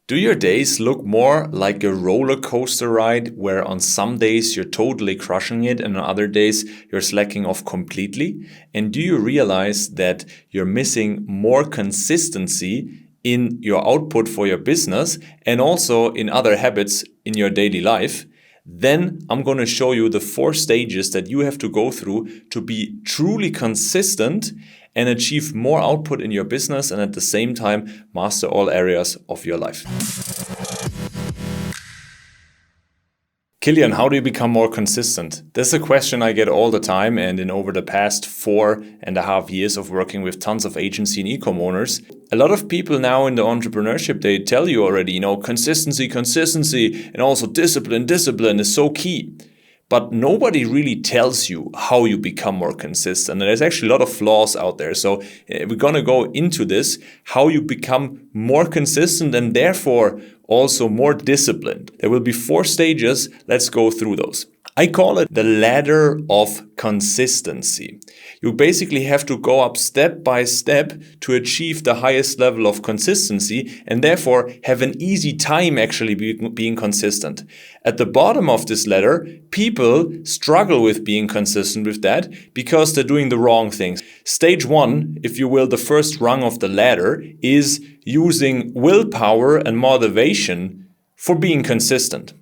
Do your days look more like a roller coaster ride where on some days you're totally crushing it and on other days you're slacking off completely? And do you realize that you're missing more consistency in your output for your business and also in other habits in your daily life? Then I'm going to show you the 4 stages that you have to go through to be truly consistent and achieve more output in your business and at the same time master all areas of your life. Kilian, how do you become more consistent? This is a question I get all the time, and in over the past 4.5 years of working with tons of agency and e-com owners, a lot of people now in the entrepreneurship, they tell you already, consistency, and also discipline is so key. But nobody really tells you how you become more consistent. And there's actually a lot of flaws out there. So we're going to go into this, how you become more consistent and therefore also more disciplined. There will be 4 stages. Let's go through those. I call it the ladder of consistency. You basically have to go up step by step to achieve the highest level of consistency and therefore have an easy time actually being consistent. At the bottom of this ladder, people struggle with being consistent with that because they're doing the wrong things. Stage 1, if you will, the first rung of the ladder is using willpower and motivation for being consistent.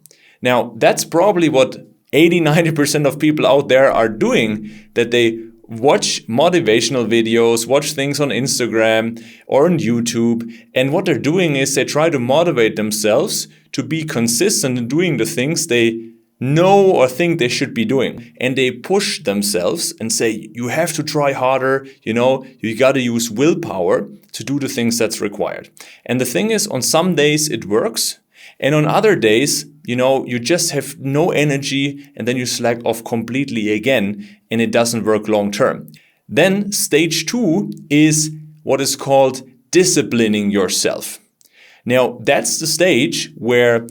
Now, that's probably what 80-90% of people out there are doing, that they watch motivational videos, watch things on Instagram or on YouTube, and what they're doing is they try to motivate themselves to be consistent in doing the things they know or think they should be doing. And they push themselves and say, you have to try harder, you got to use willpower to do the things that's required. And the thing is, on some days it works, and on other days, you just have no energy and then you slack off completely again and it doesn't work long term. Then stage 2 is what is called disciplining yourself. Now, that's the stage where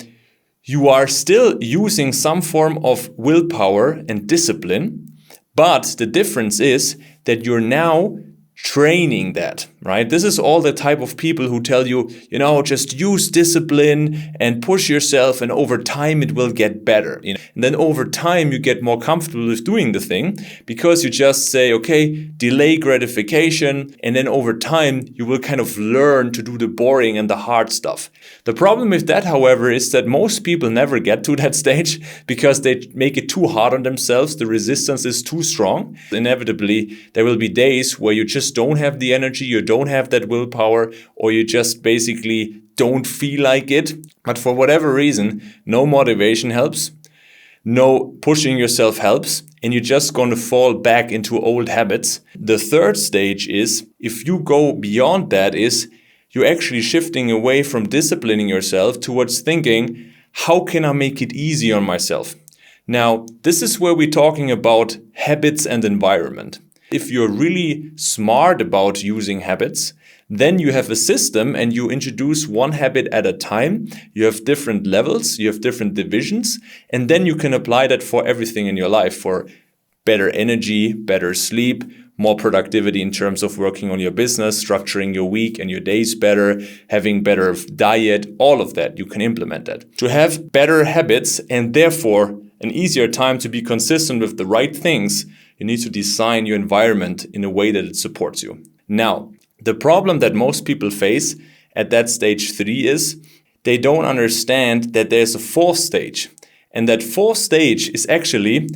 you are still using some form of willpower and discipline, but the difference is that you're now training that, right? This is all the type of people who tell you, just use discipline and push yourself and over time it will get better. And then over time you get more comfortable with doing the thing because you just say, okay, delay gratification, and then over time you will kind of learn to do the boring and the hard stuff. The problem with that, however, is that most people never get to that stage because they make it too hard on themselves. The resistance is too strong. Inevitably, there will be days where you just don't have the energy, you don't have that willpower, or you just basically don't feel like it. But for whatever reason, no motivation helps, no pushing yourself helps, and you're just going to fall back into old habits. The third stage is, if you go beyond that, is you're actually shifting away from disciplining yourself towards thinking, how can I make it easy on myself? Now, this is where we're talking about habits and environment. If you're really smart about using habits, then you have a system and you introduce one habit at a time. You have different levels, you have different divisions, and then you can apply that for everything in your life, for better energy, better sleep, more productivity in terms of working on your business, structuring your week and your days better, having better diet, all of that. You can implement that. To have better habits and therefore an easier time to be consistent with the right things, you need to design your environment in a way that it supports you. Now, the problem that most people face at that stage 3 is they don't understand that there's a 4th stage. And that 4th stage is actually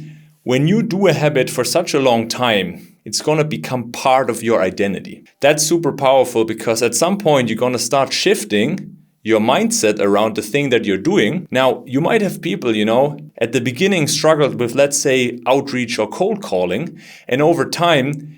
when you do a habit for such a long time, it's going to become part of your identity. That's super powerful because at some point you're going to start shifting your mindset around the thing that you're doing. Now, you might have people, at the beginning struggled with, let's say, outreach or cold calling. And over time,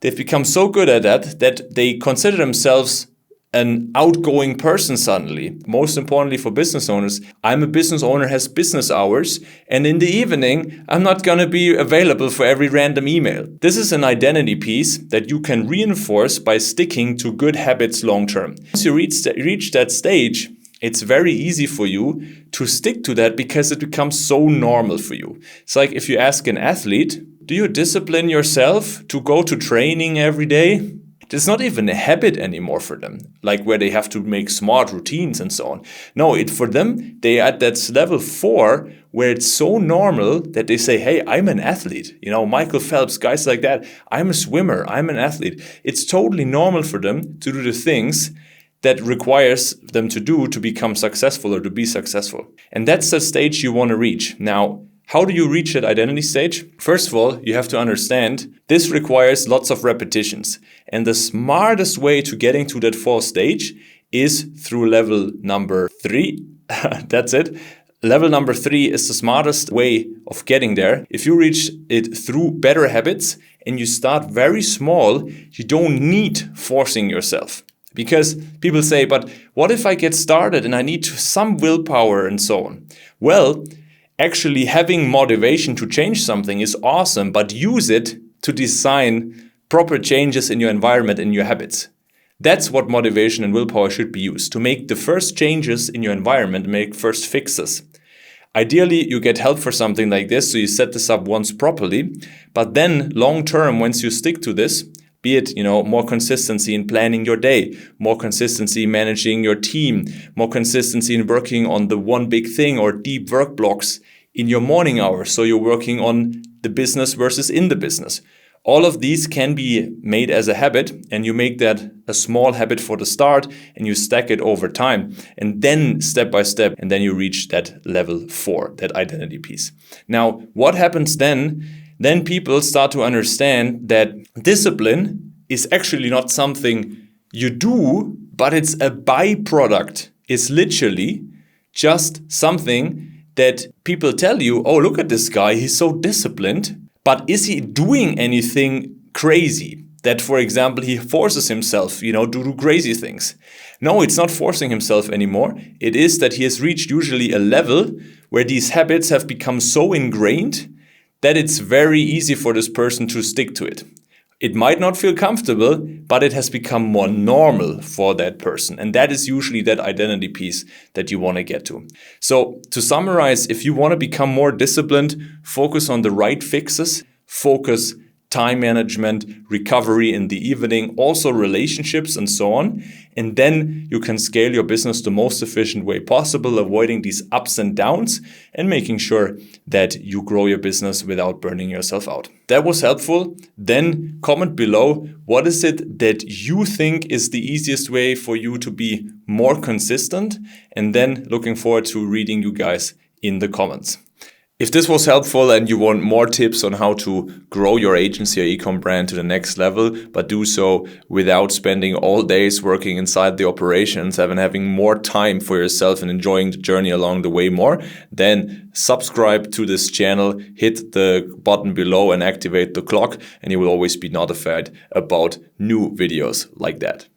they've become so good at that they consider themselves an outgoing person suddenly. Most importantly for business owners, I'm a business owner, has business hours, and in the evening, I'm not going to be available for every random email. This is an identity piece that you can reinforce by sticking to good habits long term. Once you reach that stage, it's very easy for you to stick to that because it becomes so normal for you. It's like if you ask an athlete, do you discipline yourself to go to training every day? It's not even a habit anymore for them, like where they have to make smart routines and so on. No, for them, they are at that level 4 where it's so normal that they say, hey, I'm an athlete. Michael Phelps, guys like that. I'm a swimmer. I'm an athlete. It's totally normal for them to do the things that requires them to do to become successful or to be successful. And that's the stage you want to reach. Now, how do you reach that identity stage? First of all, you have to understand this requires lots of repetitions. And the smartest way to getting to that 4th stage is through level number 3. That's it. Level number 3 is the smartest way of getting there. If you reach it through better habits and you start very small, you don't need forcing yourself. Because people say, but what if I get started and I need some willpower and so on? Well, actually having motivation to change something is awesome, but use it to design proper changes in your environment and your habits. That's what motivation and willpower should be used, to make the first changes in your environment, make first fixes. Ideally, you get help for something like this, so you set this up once properly, but then long term, once you stick to this, be it, more consistency in planning your day, more consistency in managing your team, more consistency in working on the one big thing or deep work blocks in your morning hours. So you're working on the business versus in the business. All of these can be made as a habit, and you make that a small habit for the start and you stack it over time, and then step by step, and then you reach that level 4, that identity piece. Now, what happens then? Then people start to understand that discipline is actually not something you do, but it's a byproduct. It's literally just something that people tell you, oh, look at this guy, he's so disciplined, but is he doing anything crazy? That, for example, he forces himself, to do crazy things. No, it's not forcing himself anymore. It is that he has reached usually a level where these habits have become so ingrained that it's very easy for this person to stick to it. It might not feel comfortable, but it has become more normal for that person. And that is usually that identity piece that you want to get to. So to summarize, if you want to become more disciplined, focus on the right fixes, focus time management, recovery in the evening, also relationships and so on. And then you can scale your business the most efficient way possible, avoiding these ups and downs and making sure that you grow your business without burning yourself out. That was helpful. Then comment below, what is it that you think is the easiest way for you to be more consistent? And then looking forward to reading you guys in the comments. If this was helpful and you want more tips on how to grow your agency or e-com brand to the next level, but do so without spending all days working inside the operations and having more time for yourself and enjoying the journey along the way more, then subscribe to this channel, hit the button below and activate the clock, and you will always be notified about new videos like that.